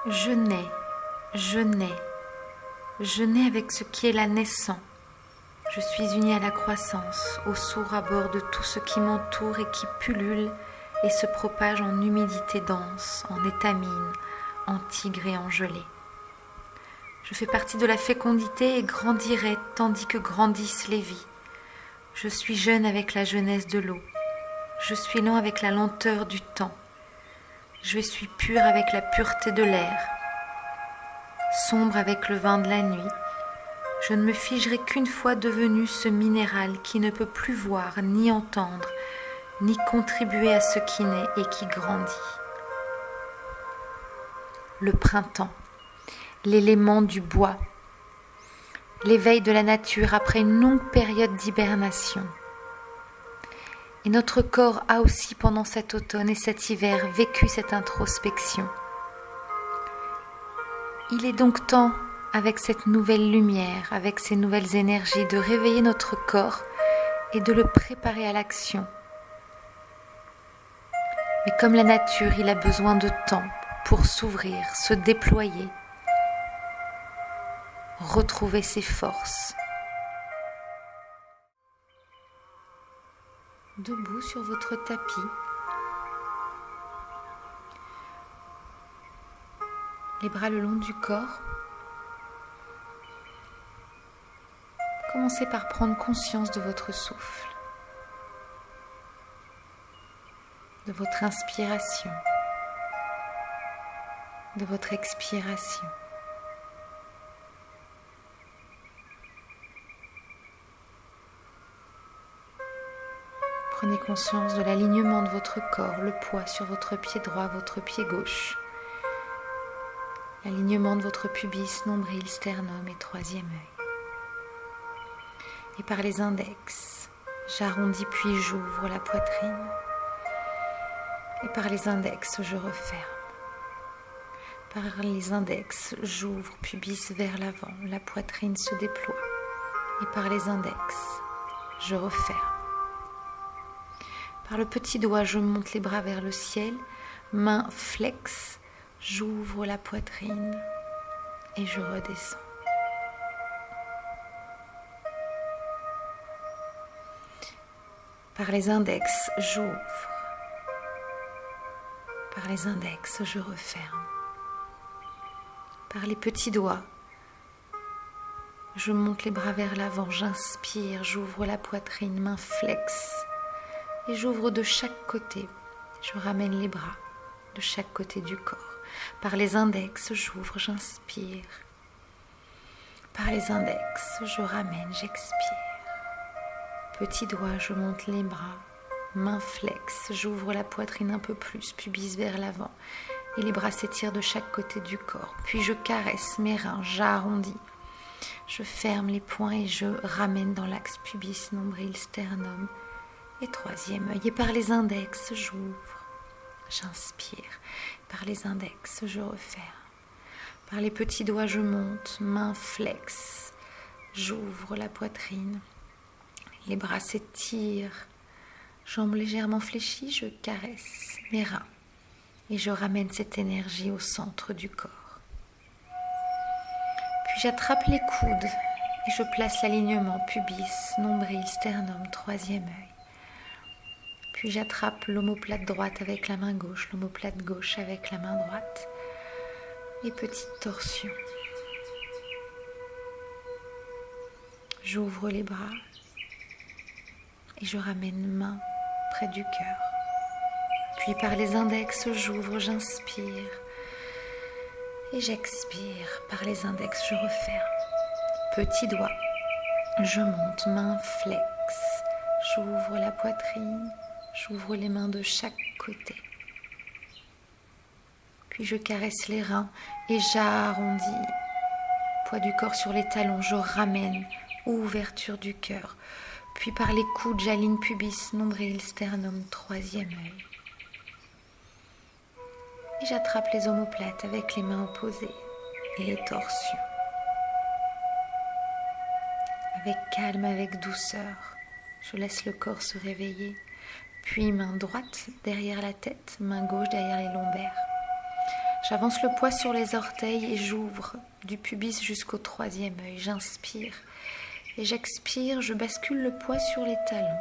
Je nais, je nais, je nais avec ce qui est là naissant. Je suis unie à la croissance, au sourd abord de tout ce qui m'entoure et qui pullule et se propage en humidité dense, en étamine, en tigre et en gelée. Je fais partie de la fécondité et grandirai tandis que grandissent les vies. Je suis jeune avec la jeunesse de l'eau. Je suis lent avec la lenteur du temps. Je suis pur avec la pureté de l'air. Sombre avec le vin de la nuit. Je ne me figerai qu'une fois devenu ce minéral qui ne peut plus voir, ni entendre, ni contribuer à ce qui naît et qui grandit. Le printemps, l'élément du bois, l'éveil de la nature après une longue période d'hibernation. Et notre corps a aussi pendant cet automne et cet hiver vécu cette introspection. Il est donc temps, avec cette nouvelle lumière, avec ces nouvelles énergies, de réveiller notre corps et de le préparer à l'action. Mais comme la nature, il a besoin de temps pour s'ouvrir, se déployer, retrouver ses forces. Debout sur votre tapis, les bras le long du corps, commencez par prendre conscience de votre souffle, de votre inspiration, de votre expiration. Prenez conscience de l'alignement de votre corps, le poids sur votre pied droit, votre pied gauche, l'alignement de votre pubis, nombril, sternum et troisième œil. Et par les index, j'arrondis puis j'ouvre la poitrine. Et par les index, je referme. Par les index, j'ouvre pubis vers l'avant, la poitrine se déploie. Et par les index, je referme. Par le petit doigt, je monte les bras vers le ciel, main flex, j'ouvre la poitrine et je redescends. Par les index, j'ouvre. Par les index, je referme. Par les petits doigts, je monte les bras vers l'avant, j'inspire, j'ouvre la poitrine, main flex. Et j'ouvre de chaque côté, je ramène les bras de chaque côté du corps. Par les index, j'ouvre, j'inspire. Par les index, je ramène, j'expire. Petit doigt, je monte les bras, main flex, j'ouvre la poitrine un peu plus, pubis vers l'avant. Et les bras s'étirent de chaque côté du corps. Puis je caresse mes reins, j'arrondis. Je ferme les poings et je ramène dans l'axe pubis, nombril, sternum. Et troisième œil, et par les index, j'ouvre, j'inspire. Par les index, je referme. Par les petits doigts, je monte, main flex, j'ouvre la poitrine. Les bras s'étirent, jambes légèrement fléchies, je caresse mes reins. Et je ramène cette énergie au centre du corps. Puis j'attrape les coudes et je place l'alignement pubis, nombril, sternum, troisième œil. Puis j'attrape l'omoplate droite avec la main gauche, l'omoplate gauche avec la main droite. Et petite torsion. J'ouvre les bras et je ramène main près du cœur. Puis par les index, j'ouvre, j'inspire. Et j'expire. Par les index, je referme. Petit doigt, je monte, main flex. J'ouvre la poitrine. J'ouvre les mains de chaque côté. Puis je caresse les reins et j'arrondis. Poids du corps sur les talons, je ramène. Ouverture du cœur. Puis par les coudes, j'aligne pubis, nombril, sternum, troisième œil. Et j'attrape les omoplates avec les mains opposées et les torsions. Avec calme, avec douceur, je laisse le corps se réveiller. Puis main droite derrière la tête, main gauche derrière les lombaires. J'avance le poids sur les orteils et j'ouvre du pubis jusqu'au troisième œil. J'inspire et j'expire, je bascule le poids sur les talons.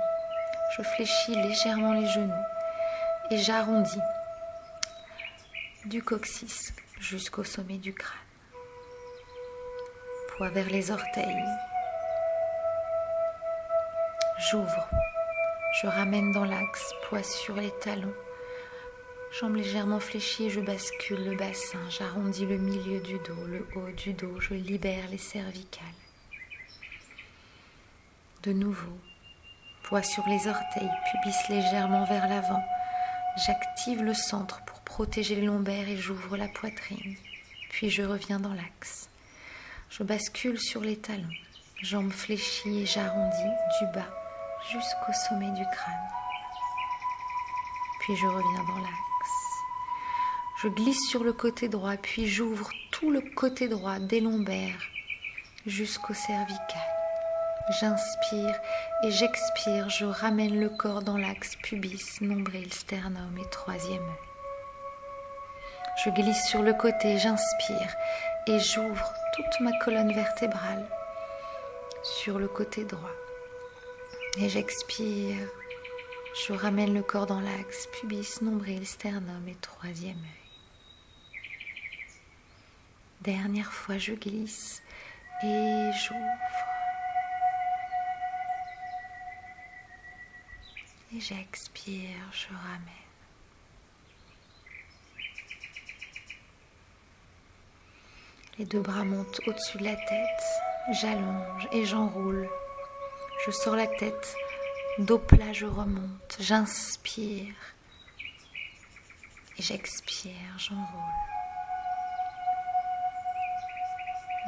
Je fléchis légèrement les genoux et j'arrondis du coccyx jusqu'au sommet du crâne. Poids vers les orteils. J'ouvre, je ramène dans l'axe, poids sur les talons. Jambes légèrement fléchies, je bascule le bassin, j'arrondis le milieu du dos, le haut du dos, je libère les cervicales. De nouveau, poids sur les orteils, pubis légèrement vers l'avant. J'active le centre pour protéger les lombaires et j'ouvre la poitrine. Puis je reviens dans l'axe. Je bascule sur les talons, jambes fléchies et j'arrondis du bas jusqu'au sommet du crâne. Puis je reviens dans l'axe. Je glisse sur le côté droit, puis j'ouvre tout le côté droit des lombaires jusqu'au cervical. J'inspire et j'expire, je ramène le corps dans l'axe pubis, nombril, sternum et troisième œil. Je glisse sur le côté, j'inspire et j'ouvre toute ma colonne vertébrale sur le côté droit. Et j'expire, je ramène le corps dans l'axe pubis, nombril, sternum et troisième œil. Dernière fois, je glisse et j'ouvre. Et j'expire, je ramène. Les deux bras montent au-dessus de la tête. J'allonge et j'enroule. Je sors la tête. Dos plat, je remonte. J'inspire. Et j'expire, j'enroule.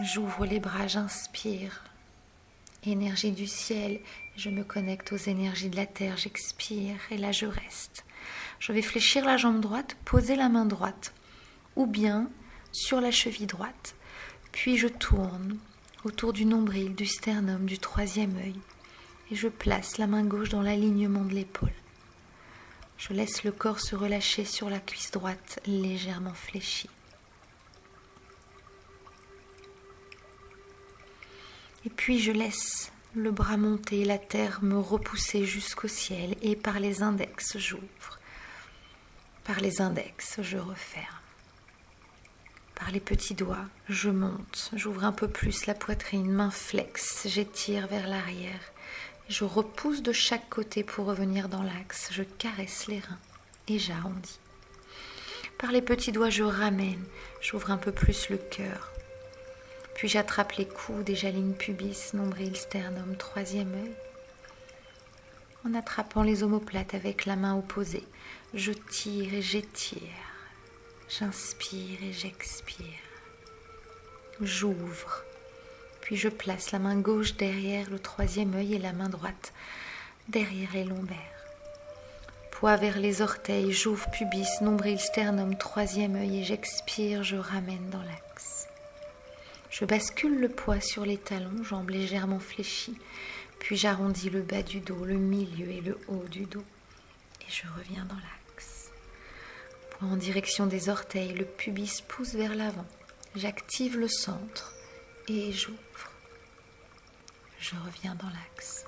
J'ouvre les bras, j'inspire. Énergie du ciel, je me connecte aux énergies de la terre, j'expire et là je reste. Je vais fléchir la jambe droite, poser la main droite ou bien sur la cheville droite. Puis je tourne autour du nombril, du sternum, du troisième œil et je place la main gauche dans l'alignement de l'épaule. Je laisse le corps se relâcher sur la cuisse droite légèrement fléchie. Et puis je laisse le bras monter, la terre me repousser jusqu'au ciel et par les index j'ouvre. Par les index je referme. Par les petits doigts je monte, j'ouvre un peu plus la poitrine, main flex, j'étire vers l'arrière. Je repousse de chaque côté pour revenir dans l'axe, je caresse les reins et j'arrondis. Par les petits doigts je ramène, j'ouvre un peu plus le cœur. Puis j'attrape les coudes et j'aligne pubis, nombril, sternum, troisième œil. En attrapant les omoplates avec la main opposée, je tire et j'étire. J'inspire et j'expire. J'ouvre. Puis je place la main gauche derrière le troisième œil et la main droite derrière les lombaires. Poids vers les orteils, j'ouvre pubis, nombril, sternum, troisième œil et j'expire, je ramène dans l'axe. Je bascule le poids sur les talons, jambes légèrement fléchies, puis j'arrondis le bas du dos, le milieu et le haut du dos. Et je reviens dans l'axe. Poids en direction des orteils, le pubis pousse vers l'avant. J'active le centre et j'ouvre. Je reviens dans l'axe.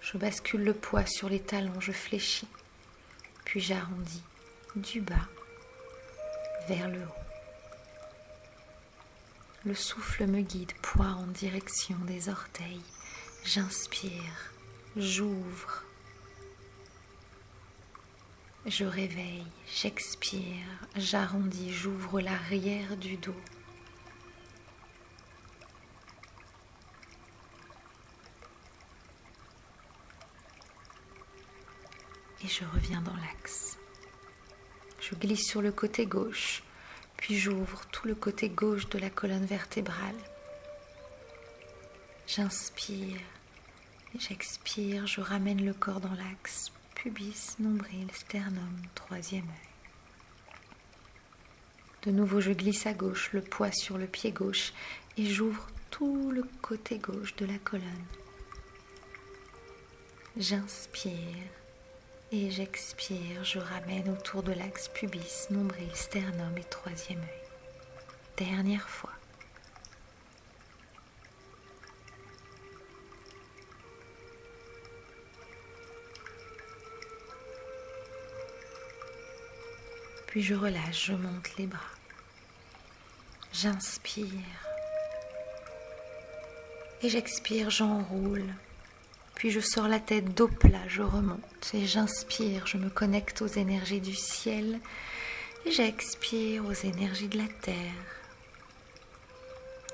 Je bascule le poids sur les talons, je fléchis, puis j'arrondis du bas vers le haut. Le souffle me guide, poids en direction des orteils. J'inspire, j'ouvre. Je réveille, j'expire, j'arrondis, j'ouvre l'arrière du dos. Et je reviens dans l'axe. Je glisse sur le côté gauche. Puis j'ouvre tout le côté gauche de la colonne vertébrale. J'inspire, j'expire, je ramène le corps dans l'axe, pubis, nombril, sternum, troisième œil. De nouveau, je glisse à gauche, le poids sur le pied gauche et j'ouvre tout le côté gauche de la colonne. J'inspire, Et j'expire, je ramène autour de l'axe pubis, nombril, sternum et troisième œil. Dernière fois. Puis je relâche, je monte les bras. J'inspire. Et j'expire, j'enroule. Puis je sors la tête dos plat, je remonte. Et j'inspire, je me connecte aux énergies du ciel. Et j'expire aux énergies de la terre.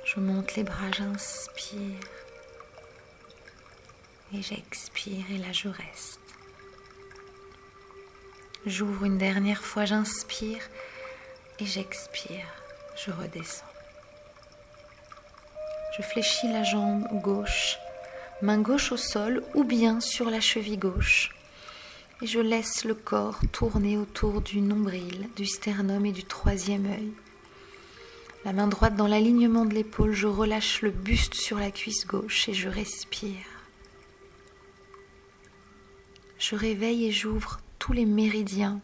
Je monte les bras, j'inspire. Et j'expire, et là je reste. J'ouvre une dernière fois, j'inspire. Et j'expire, je redescends. Je fléchis la jambe gauche, main gauche au sol ou bien sur la cheville gauche. Et je laisse le corps tourner autour du nombril, du sternum et du troisième œil. La main droite dans l'alignement de l'épaule, je relâche le buste sur la cuisse gauche et je respire. Je réveille et j'ouvre tous les méridiens.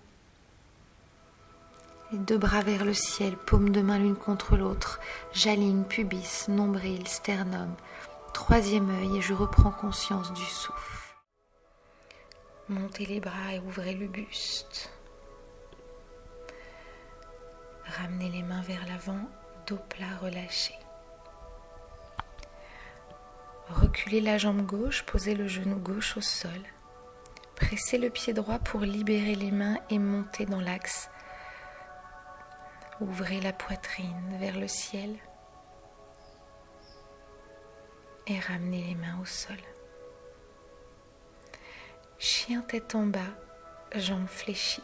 Les deux bras vers le ciel, paumes de main l'une contre l'autre. J'aligne pubis, nombril, sternum, troisième œil et je reprends conscience du souffle. Montez les bras et ouvrez le buste. Ramenez les mains vers l'avant, dos plat relâché. Reculez la jambe gauche, posez le genou gauche au sol. Pressez le pied droit pour libérer les mains et monter dans l'axe. Ouvrez la poitrine vers le ciel et ramenez les mains au sol. Chien tête en bas, jambes fléchies.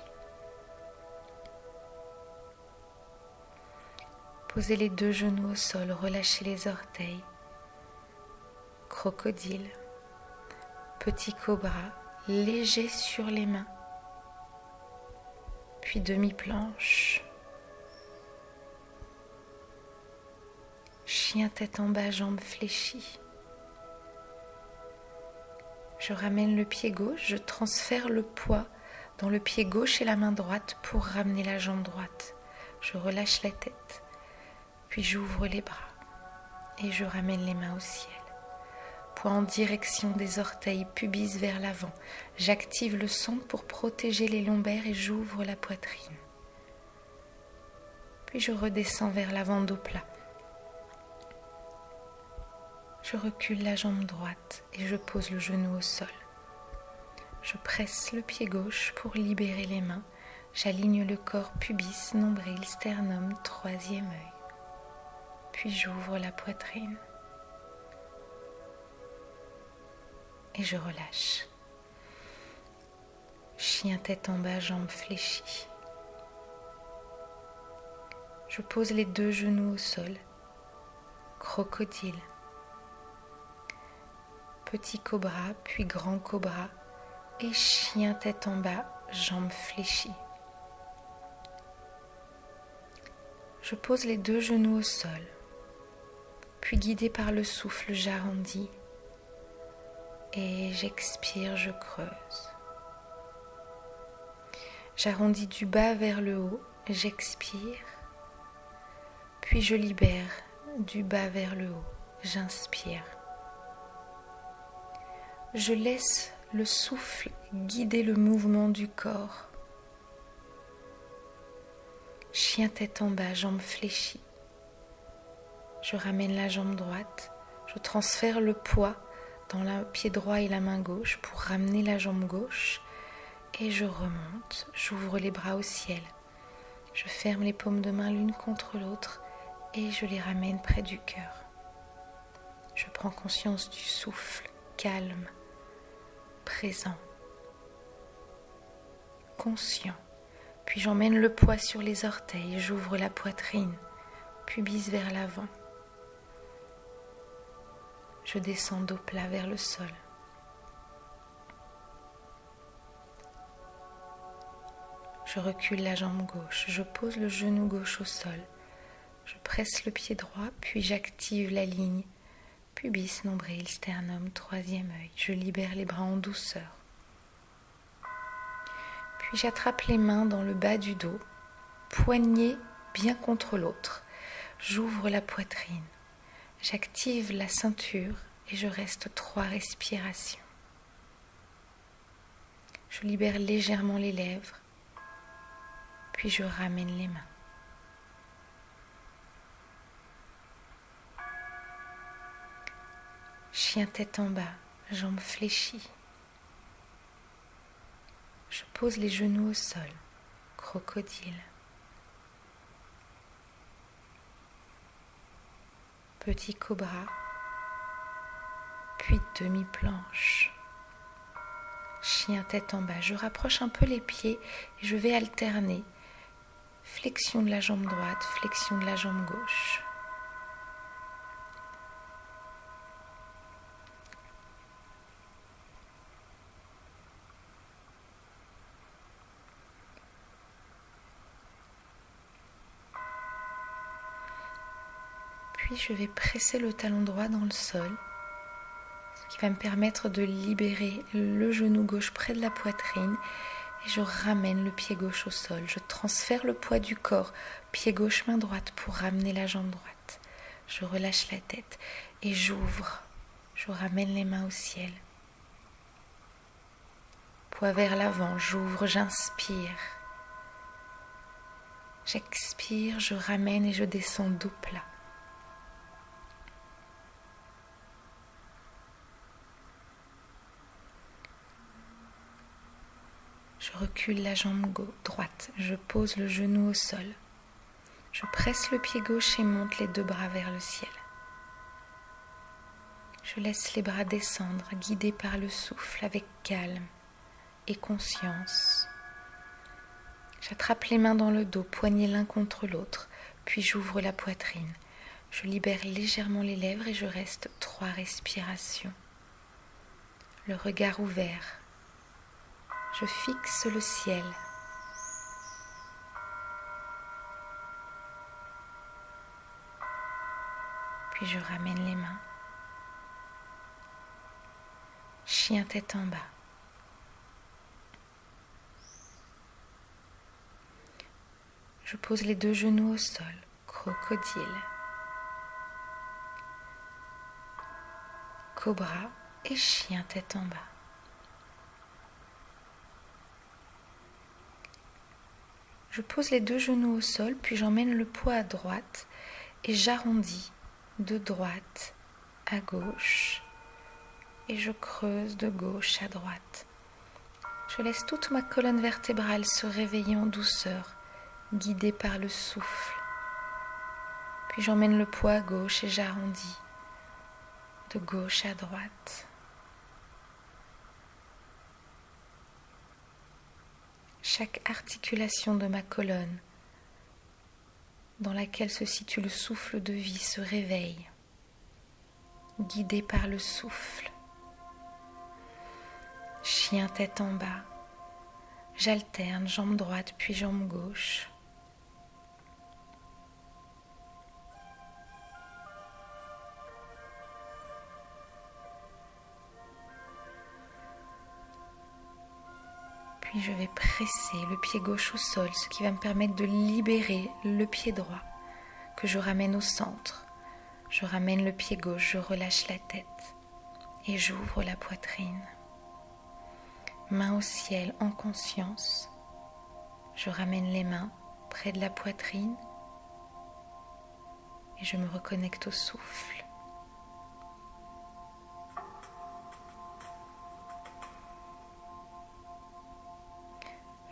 Posez les deux genoux au sol, relâchez les orteils. Crocodile, petit cobra, léger sur les mains. Puis demi-planche. Chien tête en bas, jambes fléchies. Je ramène le pied gauche, je transfère le poids dans le pied gauche et la main droite pour ramener la jambe droite. Je relâche la tête, puis j'ouvre les bras et je ramène les mains au ciel. Poids en direction des orteils, pubis vers l'avant. J'active le centre pour protéger les lombaires et j'ouvre la poitrine. Puis je redescends vers l'avant, dos plat. Je recule la jambe droite et je pose le genou au sol. Je presse le pied gauche pour libérer les mains. J'aligne le corps pubis, nombril, sternum, troisième œil. Puis j'ouvre la poitrine. Et je relâche. Chien tête en bas, jambes fléchies. Je pose les deux genoux au sol. Crocodile. Petit cobra, puis grand cobra, et chien tête en bas, jambes fléchies. Je pose les deux genoux au sol, puis guidé par le souffle, j'arrondis, et j'expire, je creuse. J'arrondis du bas vers le haut, j'expire, puis je libère du bas vers le haut, j'inspire. Je laisse le souffle guider le mouvement du corps. Chien tête en bas, jambes fléchies. Je ramène la jambe droite. Je transfère le poids dans le pied droit et la main gauche pour ramener la jambe gauche. Et je remonte. J'ouvre les bras au ciel. Je ferme les paumes de main l'une contre l'autre et je les ramène près du cœur. Je prends conscience du souffle, calme. Présent, conscient, puis j'emmène le poids sur les orteils, j'ouvre la poitrine, pubis vers l'avant. Je descends dos plat vers le sol. Je recule la jambe gauche, je pose le genou gauche au sol, je presse le pied droit, puis j'active la ligne. Pubis, nombril, sternum, troisième œil. Je libère les bras en douceur. Puis j'attrape les mains dans le bas du dos, poignet bien contre l'autre. J'ouvre la poitrine, j'active la ceinture et je reste 3 respirations. Je libère légèrement les lèvres, puis je ramène les mains. Chien tête en bas, jambes fléchies. Je pose les genoux au sol, crocodile. Petit cobra, puis demi-planche. Chien tête en bas, je rapproche un peu les pieds et je vais alterner. Flexion de la jambe droite, flexion de la jambe gauche. Puis je vais presser le talon droit dans le sol, ce qui va me permettre de libérer le genou gauche près de la poitrine et je ramène le pied gauche au sol. Je transfère le poids du corps, pied gauche, main droite pour ramener la jambe droite. Je relâche la tête et j'ouvre. Je ramène les mains au ciel. Poids vers l'avant, j'ouvre, j'inspire. J'expire, je ramène et je descends dos plat. Je recule la jambe droite, je pose le genou au sol. Je presse le pied gauche et monte les 2 bras vers le ciel. Je laisse les bras descendre, guidés par le souffle avec calme et conscience. J'attrape les mains dans le dos, poignets l'un contre l'autre, puis j'ouvre la poitrine. Je libère légèrement les lèvres et je reste 3 respirations. Le regard ouvert. Je fixe le ciel. Puis je ramène les mains. Chien tête en bas. Je pose les 2 genoux au sol, crocodile. Cobra et chien tête en bas. Je pose les 2 genoux au sol, puis j'emmène le poids à droite et j'arrondis de droite à gauche et je creuse de gauche à droite. Je laisse toute ma colonne vertébrale se réveiller en douceur, guidée par le souffle. Puis j'emmène le poids à gauche et j'arrondis de gauche à droite. Chaque articulation de ma colonne, dans laquelle se situe le souffle de vie, se réveille, guidée par le souffle. Chien tête en bas, j'alterne jambe droite puis jambe gauche. Puis je vais presser le pied gauche au sol, ce qui va me permettre de libérer le pied droit que je ramène au centre. Je ramène le pied gauche, je relâche la tête et j'ouvre la poitrine. Main au ciel en conscience. Je ramène les mains près de la poitrine et je me reconnecte au souffle.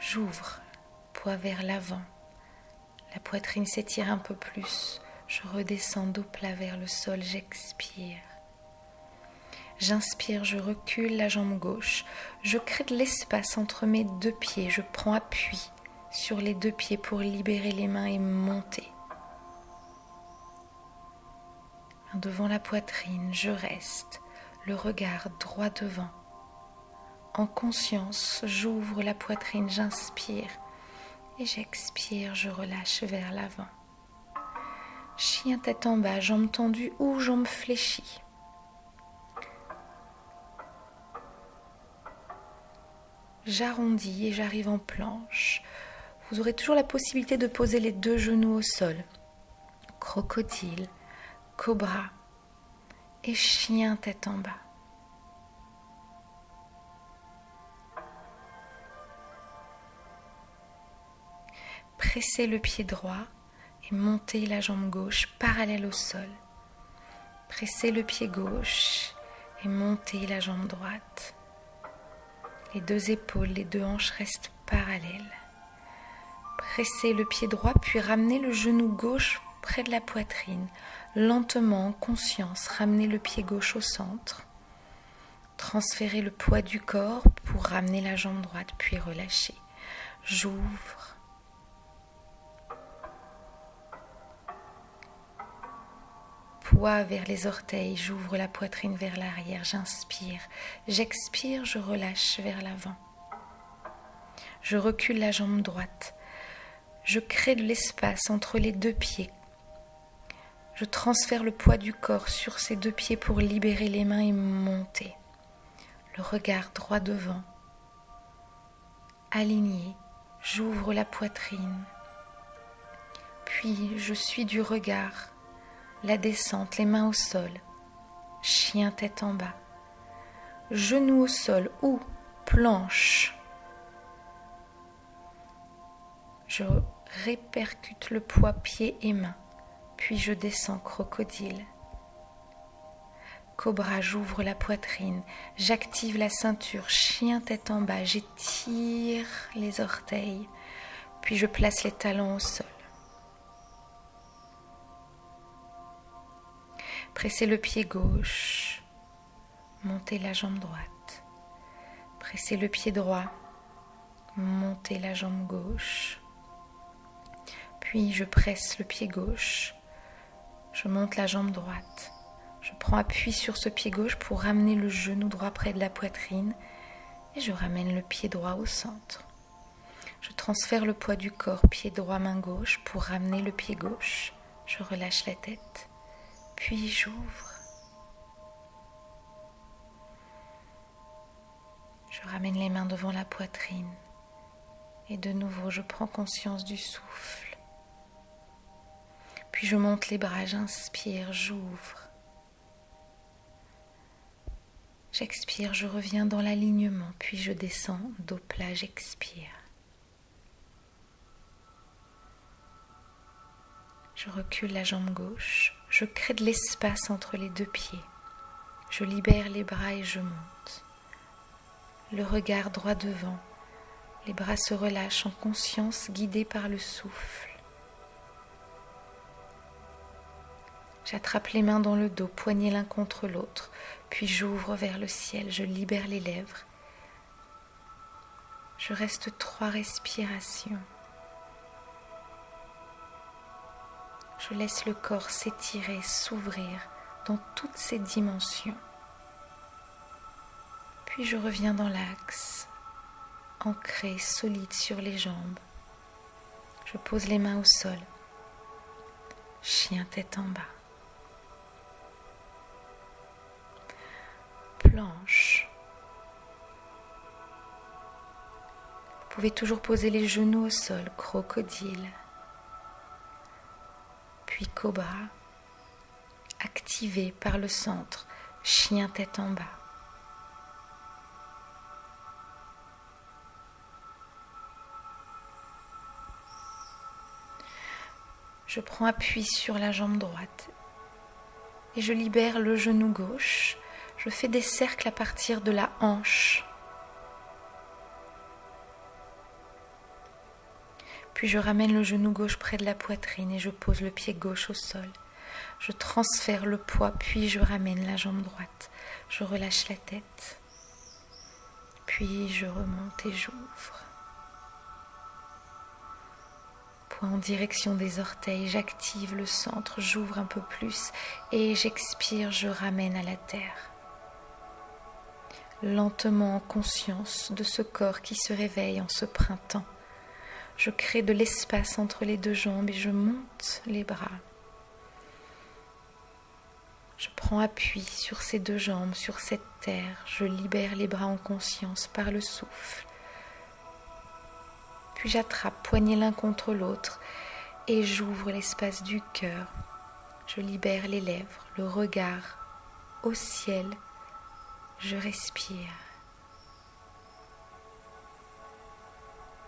J'ouvre, poids vers l'avant. La poitrine s'étire un peu plus. Je redescends dos plat vers le sol, j'expire. J'inspire, je recule la jambe gauche. Je crée de l'espace entre mes 2 pieds. Je prends appui sur les 2 pieds pour libérer les mains et monter. Devant la poitrine, je reste, le regard droit devant. En conscience, j'ouvre la poitrine, j'inspire et j'expire, je relâche vers l'avant. Chien tête en bas, jambes tendues ou jambes fléchies. j'arrondis et j'arrive en planche. Vous aurez toujours la possibilité de poser les 2 genoux au sol. Crocodile, cobra et chien tête en bas. Pressez le pied droit et montez la jambe gauche parallèle au sol. Pressez le pied gauche et montez la jambe droite. Les 2 épaules, les 2 hanches restent parallèles. Pressez le pied droit puis ramenez le genou gauche près de la poitrine. Lentement, en conscience, ramenez le pied gauche au centre. Transférez le poids du corps pour ramener la jambe droite puis relâchez. J'ouvre. Poids vers les orteils, j'ouvre la poitrine vers l'arrière, j'inspire, j'expire, je relâche vers l'avant. Je recule la jambe droite, je crée de l'espace entre les 2 pieds. Je transfère le poids du corps sur ces 2 pieds pour libérer les mains et monter. Le regard droit devant, aligné, j'ouvre la poitrine. Puis je suis du regard. La descente, les mains au sol, chien tête en bas, genoux au sol ou planche. Je répercute le poids pieds et mains, puis je descends crocodile. Cobra, j'ouvre la poitrine, j'active la ceinture, chien tête en bas, j'étire les orteils, puis je place les talons au sol. Pressez le pied gauche, montez la jambe droite. Pressez le pied droit, montez la jambe gauche. Puis je presse le pied gauche, je monte la jambe droite. Je prends appui sur ce pied gauche pour ramener le genou droit près de la poitrine et je ramène le pied droit au centre. Je transfère le poids du corps, pied droit, main gauche, pour ramener le pied gauche. Je relâche la tête. Puis j'ouvre. Je ramène les mains devant la poitrine. Et de nouveau, je prends conscience du souffle. Puis je monte les bras, j'inspire, j'ouvre. J'expire, je reviens dans l'alignement, puis je descends, dos plat, j'expire. Je recule la jambe gauche. Je crée de l'espace entre les 2 pieds. Je libère les bras et je monte. Le regard droit devant. Les bras se relâchent en conscience, guidés par le souffle. J'attrape les mains dans le dos, poignets l'un contre l'autre, puis j'ouvre vers le ciel, je libère les lèvres. Je reste 3 respirations. Je laisse le corps s'étirer, s'ouvrir dans toutes ses dimensions. Puis je reviens dans l'axe, ancré, solide sur les jambes. Je pose les mains au sol. Chien tête en bas. Planche. Vous pouvez toujours poser les genoux au sol, crocodile. Puis cobra, activé par le centre, chien tête en bas. Je prends appui sur la jambe droite et je libère le genou gauche. Je fais des cercles à partir de la hanche. Puis je ramène le genou gauche près de la poitrine et je pose le pied gauche au sol. Je transfère le poids, puis je ramène la jambe droite. Je relâche la tête. Puis je remonte et j'ouvre. Poids en direction des orteils, j'active le centre, j'ouvre un peu plus et j'expire, je ramène à la terre. Lentement en conscience de ce corps qui se réveille en ce printemps. Je crée de l'espace entre les 2 jambes et je monte les bras. Je prends appui sur ces 2 jambes, sur cette terre. Je libère les bras en conscience par le souffle. Puis j'attrape poignets l'un contre l'autre et j'ouvre l'espace du cœur. Je libère les lèvres, le regard au ciel. Je respire.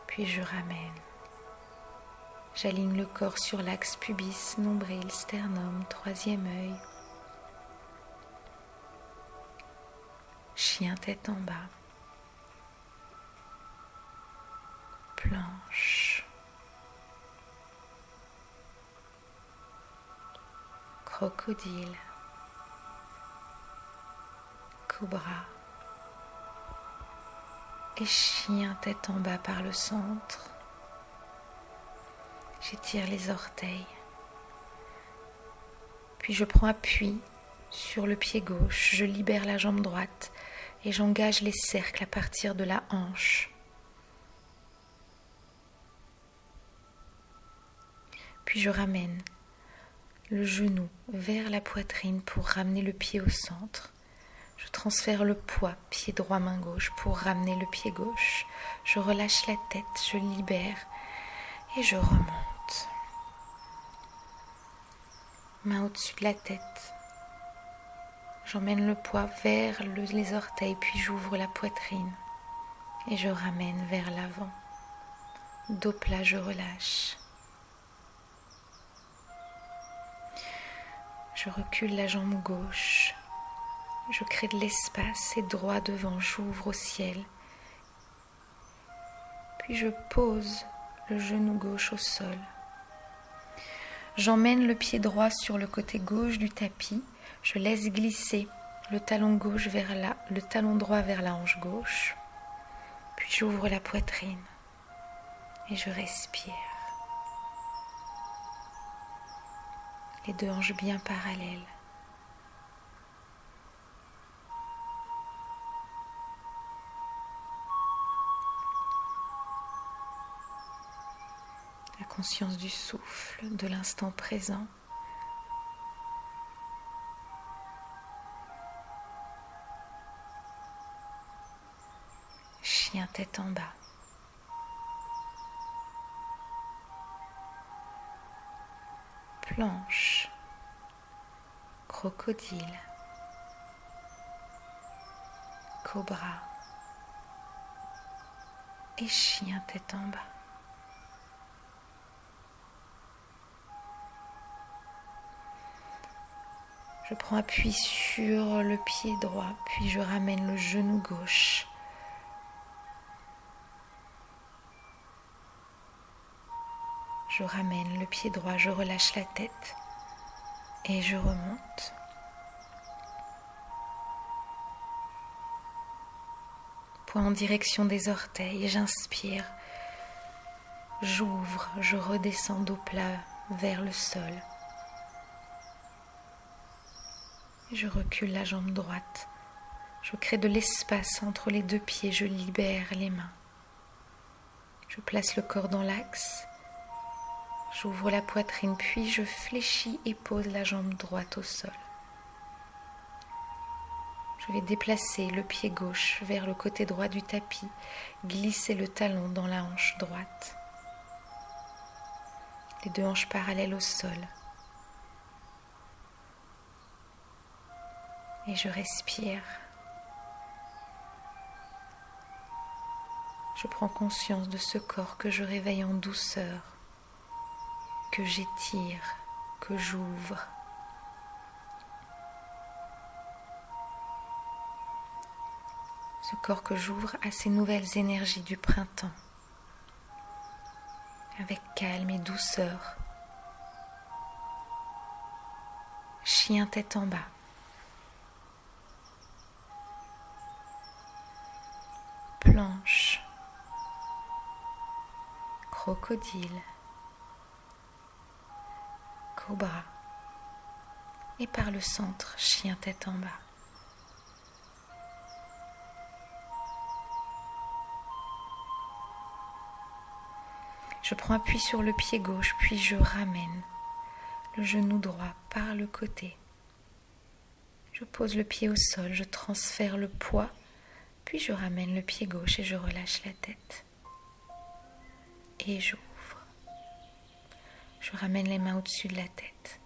Puis je ramène. J'aligne le corps sur l'axe pubis, nombril, sternum, troisième œil. Chien tête en bas. Planche. Crocodile. Cobra. Et chien tête en bas par le centre. J'étire les orteils. Puis je prends appui sur le pied gauche. Je libère la jambe droite et j'engage les cercles à partir de la hanche. Puis je ramène le genou vers la poitrine pour ramener le pied au centre. Je transfère le poids, pied droit, main gauche, pour ramener le pied gauche. Je relâche la tête, je libère et je remonte. Main au-dessus de la tête. J'emmène le poids vers les orteils, puis j'ouvre la poitrine et je ramène vers l'avant. Dos plat, je relâche. Je recule la jambe gauche. Je crée de l'espace et droit devant, j'ouvre au ciel. Puis je pose le genou gauche au sol. J'emmène le pied droit sur le côté gauche du tapis. Je laisse glisser le talon droit vers la hanche gauche. Puis j'ouvre la poitrine et je respire. Les deux hanches bien parallèles. La conscience du souffle, de l'instant présent. Chien tête en bas. Planche. Crocodile. Cobra. Et chien tête en bas. Je prends appui sur le pied droit, puis je ramène le genou gauche. Je ramène le pied droit, je relâche la tête et je remonte. Poing en direction des orteils, j'inspire, j'ouvre, je redescends dos plat vers le sol. Je recule la jambe droite, je crée de l'espace entre les deux pieds, je libère les mains. Je place le corps dans l'axe. J'ouvre la poitrine, puis je fléchis et pose la jambe droite au sol. Je vais déplacer le pied gauche vers le côté droit du tapis, glisser le talon dans la hanche droite. Les deux hanches parallèles au sol. Et je respire. Je prends conscience de ce corps que je réveille en douceur, que j'étire, que j'ouvre. Ce corps que j'ouvre à ces nouvelles énergies du printemps, avec calme et douceur. Chien tête en bas. Planche. Crocodile. Cobra. Et par le centre, chien tête en bas. Je prends appui sur le pied gauche, puis je ramène le genou droit par le côté. Je pose le pied au sol, je transfère le poids, puis je ramène le pied gauche et je relâche la tête. et j'ouvre. Je ramène les mains au-dessus de la tête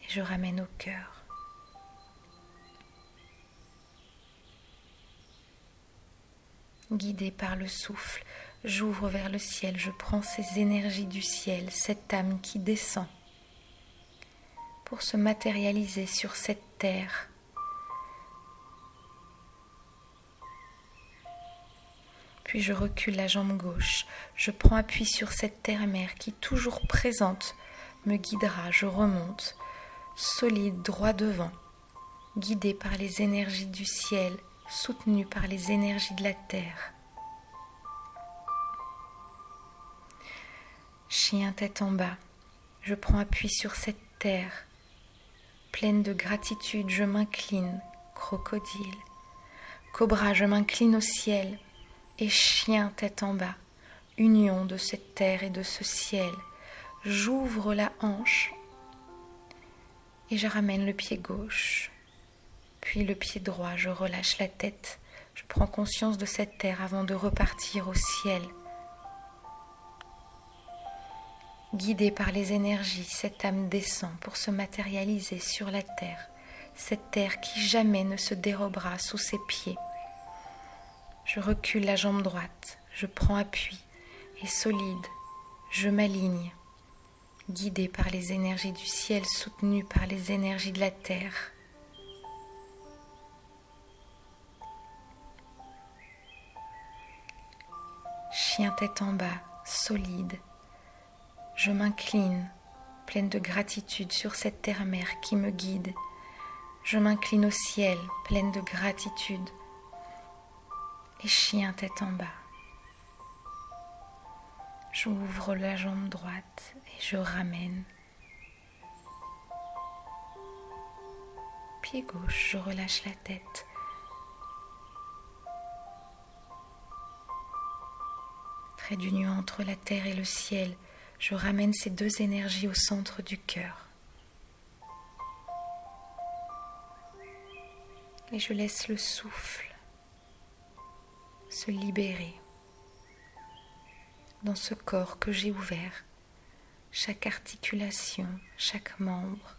et je ramène au cœur. Guidée par le souffle, j'ouvre vers le ciel, je prends ces énergies du ciel, cette âme qui descend pour se matérialiser sur cette terre. Puis je recule la jambe gauche, je prends appui sur cette terre-mère qui, toujours présente, me guidera, je remonte, solide, droit devant, guidée par les énergies du ciel, soutenue par les énergies de la terre. Chien tête en bas, je prends appui sur cette terre, pleine de gratitude, je m'incline, crocodile, cobra, je m'incline au ciel, et chien tête en bas, union de cette terre et de ce ciel, j'ouvre la hanche et je ramène le pied gauche, puis le pied droit, je relâche la tête, je prends conscience de cette terre avant de repartir au ciel. Guidée par les énergies, cette âme descend pour se matérialiser sur la terre, cette terre qui jamais ne se dérobera sous ses pieds. Je recule la jambe droite, je prends appui et solide, je m'aligne, guidée par les énergies du ciel, soutenue par les énergies de la terre. Chien tête en bas, solide, je m'incline, pleine de gratitude sur cette terre-mère qui me guide. Je m'incline au ciel, pleine de gratitude. Et chien tête en bas. J'ouvre la jambe droite et je ramène. Pied gauche, je relâche la tête. Trait d'union entre la terre et le ciel, je ramène ces deux énergies au centre du cœur. Et je laisse le souffle se libérer dans ce corps que j'ai ouvert, chaque articulation, chaque membre,